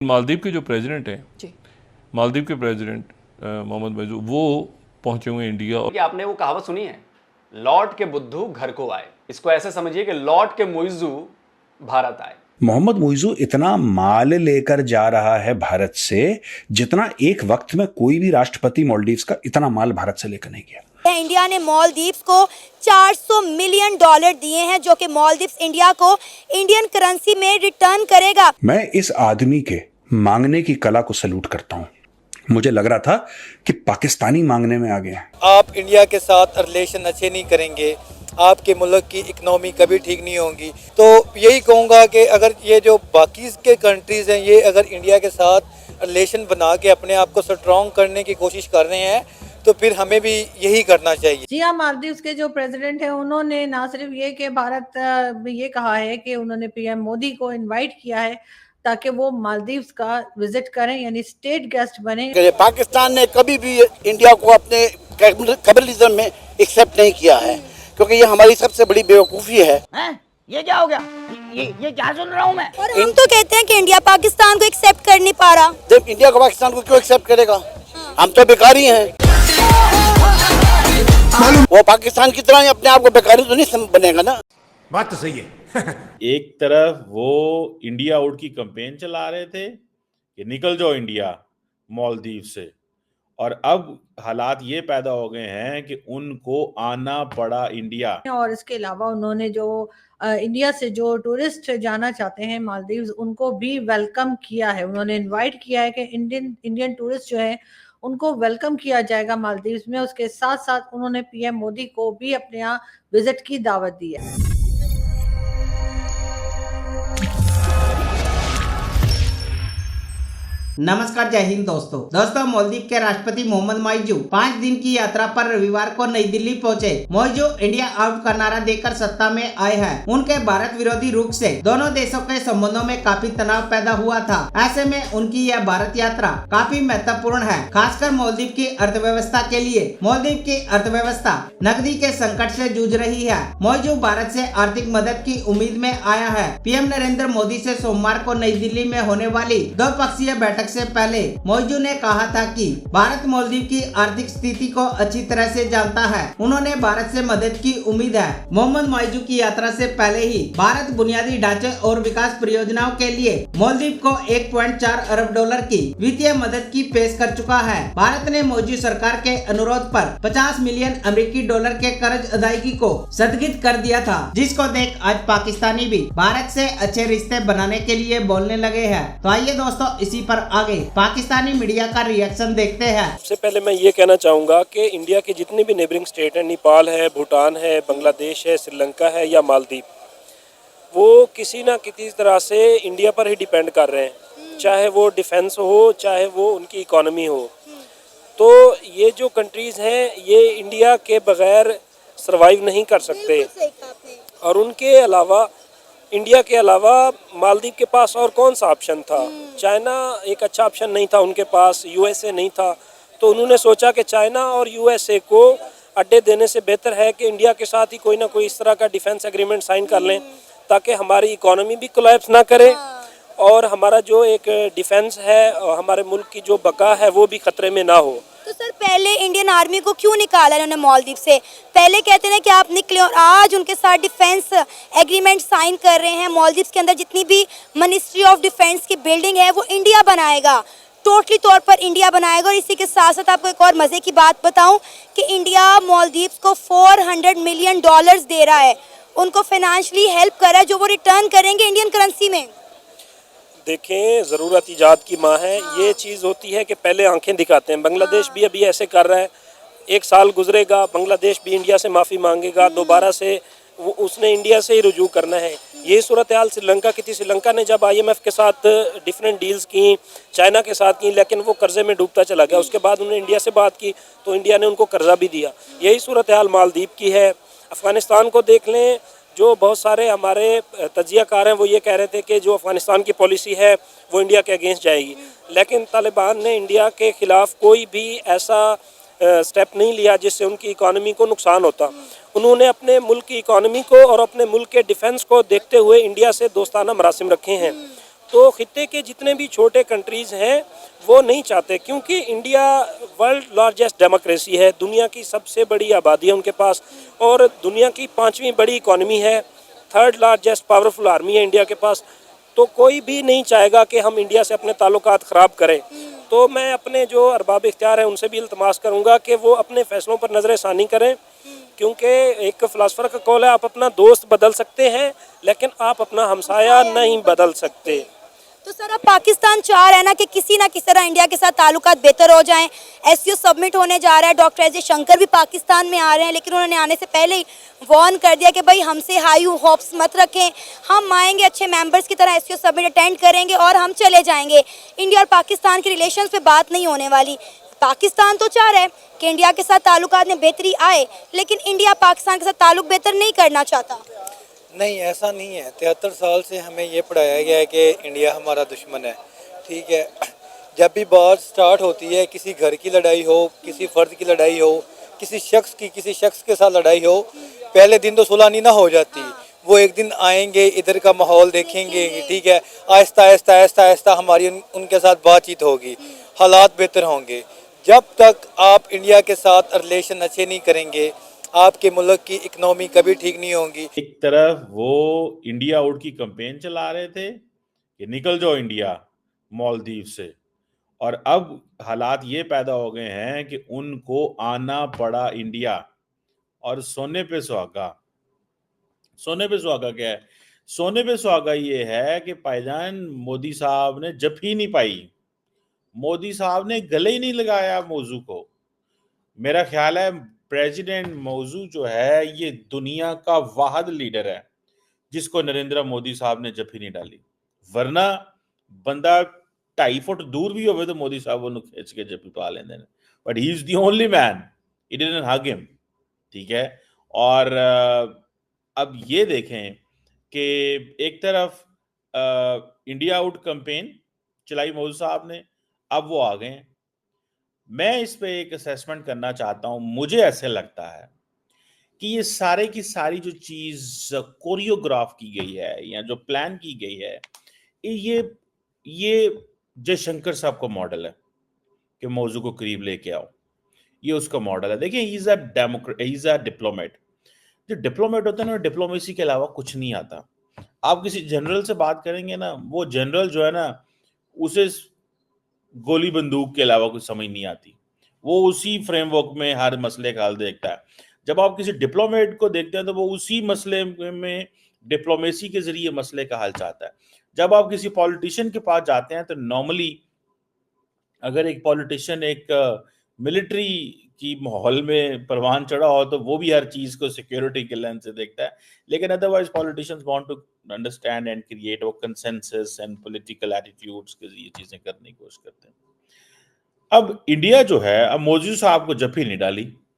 मालदीव के जो प्रेसिडेंट हैं जी। मालदीव के प्रेसिडेंट मोहम्मद मोइज़ू वो पहुंचे हुए हैं इंडिया। और कि आपने वो कहावत सुनी है, लौट के बुद्धू घर को आए। इसको ऐसे समझिए कि लौट के मुइज़्ज़ू भारत आए। मोहम्मद मुइज़ू इतना माल लेकर जा रहा है भारत से जितना एक वक्त में कोई भी राष्ट्रपति मालदीव्स का इतना माल भारत से लेकर नहीं गया। इंडिया ने मालदीव्स को $400 मिलियन दिए हैं, जो कि मालदीव्स इंडिया को इंडियन करेंसी में रिटर्न करेगा। मैं इस आदमी के मांगने की कला को सैल्यूट करता हूं। मुझे लग रहा था कि पाकिस्तानी मांगने में आ गए हैं। आप इंडिया के साथ रिलेशन अच्छे नहीं करेंगे, आपके मुल्क की इकनॉमी कभी ठीक नहीं होगी। तो यही कहूँगा कि अगर ये जो बाकी के कंट्रीज़ हैं, ये अगर इंडिया के साथ रिलेशन बना के अपने आप को स्ट्रॉन्ग करने की कोशिश कर रहे हैं, तो फिर हमें भी यही करना चाहिए। जी हाँ, मालदीव्स के जो प्रेसिडेंट हैं उन्होंने ना सिर्फ ये कि भारत ये कहा है कि उन्होंने पीएम मोदी को इनवाइट किया है ताकि वो मालदीव्स का विजिट करें, यानी स्टेट गेस्ट बने। पाकिस्तान ने कभी भी इंडिया को अपने कैपिटलिज्म में एक्सेप्ट नहीं किया है, क्योंकि ये हमारी सबसे बड़ी बेवकूफ़ी है। ये क्या हो गया? ये क्या सुन रहा हूँ मैं? और हम तो कहते हैं कि इंडिया पाकिस्तान को एक्सेप्ट कर नहीं पा रहा। जब इंडिया को पाकिस्तान को क्यों एक्सेप्ट करेगा? हम तो बेकारी हैं। वो पाकिस्तान की तरह अपने आप को बेकारी तो नहीं बनेगा ना। बात तो सही है। एक तरफ वो इंडिया आउट की कैंपेन चला रहे थे कि निकल जाओ इंडिया मालदीव से, और अब हालात ये पैदा हो गए हैं कि उनको आना पड़ा इंडिया। और इसके अलावा उन्होंने जो इंडिया से जो टूरिस्ट जाना चाहते हैं मालदीव्स, उनको भी वेलकम किया है। उन्होंने इनवाइट किया है कि इंडियन टूरिस्ट जो है उनको वेलकम किया जाएगा मालदीव्स में। उसके साथ साथ उन्होंने पीएम मोदी को भी अपने यहाँ विजिट की दावत दी है। नमस्कार, जय हिंद दोस्तों मालदीव के राष्ट्रपति मोहम्मद मोइज़ू 5 दिन की यात्रा पर रविवार को नई दिल्ली पहुंचे। मोइज़ू इंडिया आउट का नारा देकर सत्ता में आए हैं। उनके भारत विरोधी रुख से दोनों देशों के संबंधों में काफी तनाव पैदा हुआ था। ऐसे में उनकी यह भारत यात्रा काफी महत्वपूर्ण है, खासकर मालदीव की अर्थव्यवस्था के लिए। मालदीव की अर्थव्यवस्था नकदी के संकट से जूझ रही है। मोइज़ू भारत से आर्थिक मदद की उम्मीद में आया है। पीएम नरेंद्र मोदी से सोमवार को नई दिल्ली में होने वाली द्विपक्षीय बैठक से पहले मोइज़ू ने कहा था कि भारत मालदीव की आर्थिक स्थिति को अच्छी तरह से जानता है। उन्होंने भारत से मदद की उम्मीद है। मोहम्मद मोइज़ू की यात्रा से पहले ही भारत बुनियादी ढांचे और विकास परियोजनाओं के लिए मालदीव को $1.4 अरब की वित्तीय मदद की पेश कर चुका है। भारत ने मोइज़ू सरकार के अनुरोध पर $50 मिलियन अमेरिकी के कर्ज अदायगी को स्थगित कर दिया था, जिसको देख आज पाकिस्तानी भी भारत से अच्छे रिश्ते बनाने के लिए बोलने लगे हैं। तो आइए दोस्तों, इसी पर आगे पाकिस्तानी मीडिया का रिएक्शन देखते हैं। सबसे पहले मैं ये कहना चाहूँगा कि इंडिया के जितने भी नेबरिंग स्टेट हैं, नेपाल है, भूटान है, बांग्लादेश है, श्रीलंका है या मालदीव, वो किसी ना किसी तरह से इंडिया पर ही डिपेंड कर रहे हैं, चाहे वो डिफेंस हो, चाहे वो उनकी इकोनॉमी हो। तो ये जो कंट्रीज़ हैं, ये इंडिया के बगैर सर्वाइव नहीं कर सकते। और उनके अलावा इंडिया के अलावा मालदीव के पास और कौन सा ऑप्शन था? चाइना एक अच्छा ऑप्शन नहीं था उनके पास, यूएसए नहीं था। तो उन्होंने सोचा कि चाइना और यूएसए को अड्डे देने से बेहतर है कि इंडिया के साथ ही कोई ना कोई इस तरह का डिफेंस एग्रीमेंट साइन कर लें, ताकि हमारी इकोनॉमी भी कोलैप्स ना करे और हमारा जो एक डिफेंस है और हमारे मुल्क की जो बका है वो भी खतरे में ना हो। तो सर, पहले इंडियन आर्मी को क्यों निकाला इन्होंने मालदीव से? पहले कहते हैं कि आप निकले और आज उनके साथ डिफेंस एग्रीमेंट साइन कर रहे हैं। मालदीव के अंदर जितनी भी मिनिस्ट्री ऑफ डिफेंस की बिल्डिंग है वो इंडिया बनाएगा, टोटली तौर पर इंडिया बनाएगा। और इसी के साथ साथ आपको एक और मज़े की बात बताऊं कि इंडिया मालदीव को $400 मिलियन दे रहा है, उनको फाइनेंशियली हेल्प कर रहा है, जो वो रिटर्न करेंगे इंडियन करेंसी में। देखें, ज़रूरत ईजाद की माँ है। ये चीज़ होती है कि पहले आंखें दिखाते हैं। बांग्लादेश भी अभी ऐसे कर रहा है। 1 साल गुजरेगा, बांग्लादेश भी इंडिया से माफ़ी मांगेगा, दोबारा से उसने इंडिया से ही रुजू करना है। यही सूरत हाल श्रीलंका की थी। श्रीलंका ने जब IMF के साथ डिफरेंट डील्स की, चाइना के साथ की, लेकिन वो कर्जे में डूबता चला गया। उसके बाद उन्होंने इंडिया से बात की तो इंडिया ने उनको कर्जा भी दिया। यही सूरत हाल मालदीव की है। अफ़गानिस्तान को देख लें, जो बहुत सारे हमारे तजियाकार हैं वो ये कह रहे थे कि जो अफ़गानिस्तान की पॉलिसी है वो इंडिया के अगेंस्ट जाएगी, लेकिन तालिबान ने इंडिया के ख़िलाफ़ कोई भी ऐसा स्टेप नहीं लिया जिससे उनकी इकॉनमी को नुकसान होता। उन्होंने अपने मुल्क की इकॉनमी को और अपने मुल्क के डिफेंस को देखते हुए इंडिया से दोस्ताना मरासिम रखे हैं। तो खित्ते के जितने भी छोटे कंट्रीज़ हैं वो नहीं चाहते, क्योंकि इंडिया वर्ल्ड लार्जेस्ट डेमोक्रेसी है, दुनिया की सबसे बड़ी आबादी है उनके पास, और दुनिया की 5वीं बड़ी इकॉनमी है, 3rd लार्जेस्ट पावरफुल आर्मी है इंडिया के पास। तो कोई भी नहीं चाहेगा कि हम इंडिया से अपने ताल्लुकात ख़राब करें। तो मैं अपने जो अरबाब इख्तियार हैं उनसे भी इल्तमास करूँगा कि वो अपने फ़ैसलों पर नज़र षानी करें, क्योंकि एक फ़िलासफ़र का कौल है, आप अपना दोस्त बदल सकते हैं लेकिन आप अपना हमसाया नहीं बदल सकते। तो सर अब पाकिस्तान चाह रहा है ना कि किसी ना किसी तरह इंडिया के साथ ताल्लुकात बेहतर हो जाएं। एससीओ सबमिट होने जा रहा है, डॉक्टर एस जयशंकर भी पाकिस्तान में आ रहे हैं, लेकिन उन्होंने आने से पहले ही वार्न कर दिया कि भाई हमसे हाई होप्स मत रखें, हम आएंगे अच्छे मेंबर्स की तरह एससीओ सबमिट अटेंड करेंगे और हम चले जाएंगे। इंडिया और पाकिस्तान के रिलेशंस पे बात नहीं होने वाली। पाकिस्तान तो चाह रहा है कि इंडिया के साथ ताल्लुकात में बेहतरी आए, लेकिन इंडिया पाकिस्तान के साथ ताल्लुक बेहतर नहीं करना चाहता। नहीं, ऐसा नहीं है। 73 साल से हमें ये पढ़ाया गया है कि इंडिया हमारा दुश्मन है, ठीक है। जब भी बात स्टार्ट होती है, किसी घर की लड़ाई हो, किसी फ़र्द की लड़ाई हो, किसी शख्स के साथ लड़ाई हो, पहले दिन तो सुलह नहीं ना हो जाती। वो एक दिन आएंगे, इधर का माहौल देखेंगे, ठीक है, आहिस्ता आहिस्ता आहिस्ता आहिस्ता हमारी उनके साथ बातचीत होगी, हालात बेहतर होंगे। जब तक आप इंडिया के साथ रिलेशन अच्छे नहीं करेंगे, आपके मुल्क की इकनॉमी कभी ठीक नहीं होगी। एक तरफ वो इंडिया आउट की कैंपेन चला रहे थे कि निकल जाओ इंडिया मालदीव से, और अब हालात ये पैदा हो गए हैं कि उनको आना पड़ा इंडिया। और सोने पे सुहागा क्या है? सोने पे सुहागा ये है कि भाईजान मोदी साहब ने जफ्फी नहीं पाई, मोदी साहब ने गले ही नहीं लगाया मौजू को। मेरा ख्याल है प्रेसिडेंट मौजू जो है ये दुनिया का वाहिद लीडर है जिसको नरेंद्र मोदी साहब ने जफ्फी नहीं डाली, वरना बंदा 2.5 फुट दूर भी होवे तो मोदी साहब वो खींच के जफ्फी पा लेंदे ने, but he is the only man, he didn't hug him, ठीक है। और अब ये देखें कि एक तरफ इंडिया आउट कैंपेन चलाई मोदी साहब ने, अब वो आ गए हैं। मैं इस पे एक असेसमेंट करना चाहता हूं। मुझे ऐसे लगता है कि ये सारे की सारी जो चीज कोरियोग्राफ की गई है या जो प्लान की गई है, ये जयशंकर साहब का मॉडल है कि मौजू को करीब लेके आओ, ये उसका मॉडल है। देखिए, ही इज अ डिप्लोमेट। जो डिप्लोमेट होता है ना, डिप्लोमेसी के अलावा कुछ नहीं आता। आप किसी जनरल से बात करेंगे ना, वो जनरल जो है ना, उसे गोली बंदूक के अलावा कुछ समझ नहीं आती, वो उसी फ्रेमवर्क में हर मसले का हल देखता है। जब आप किसी डिप्लोमेट को देखते हैं तो वो उसी मसले में डिप्लोमेसी के जरिए मसले का हल चाहता है। जब आप किसी पॉलिटिशियन के पास जाते हैं तो नॉर्मली अगर एक पॉलिटिशियन एक मिलिट्री की माहौल में परवान चढ़ा हो तो वो भी हर चीज को सिक्योरिटी के लेंस से देखता है, लेकिन otherwise politicians want to understand and create वो कंसेंसस एंड पॉलिटिकल एटीट्यूड्स के जरिए चीजें करने की कोशिश करते हैं। अब इंडिया जो है, अब मोदी साहब को जफ्फी नहीं डाली,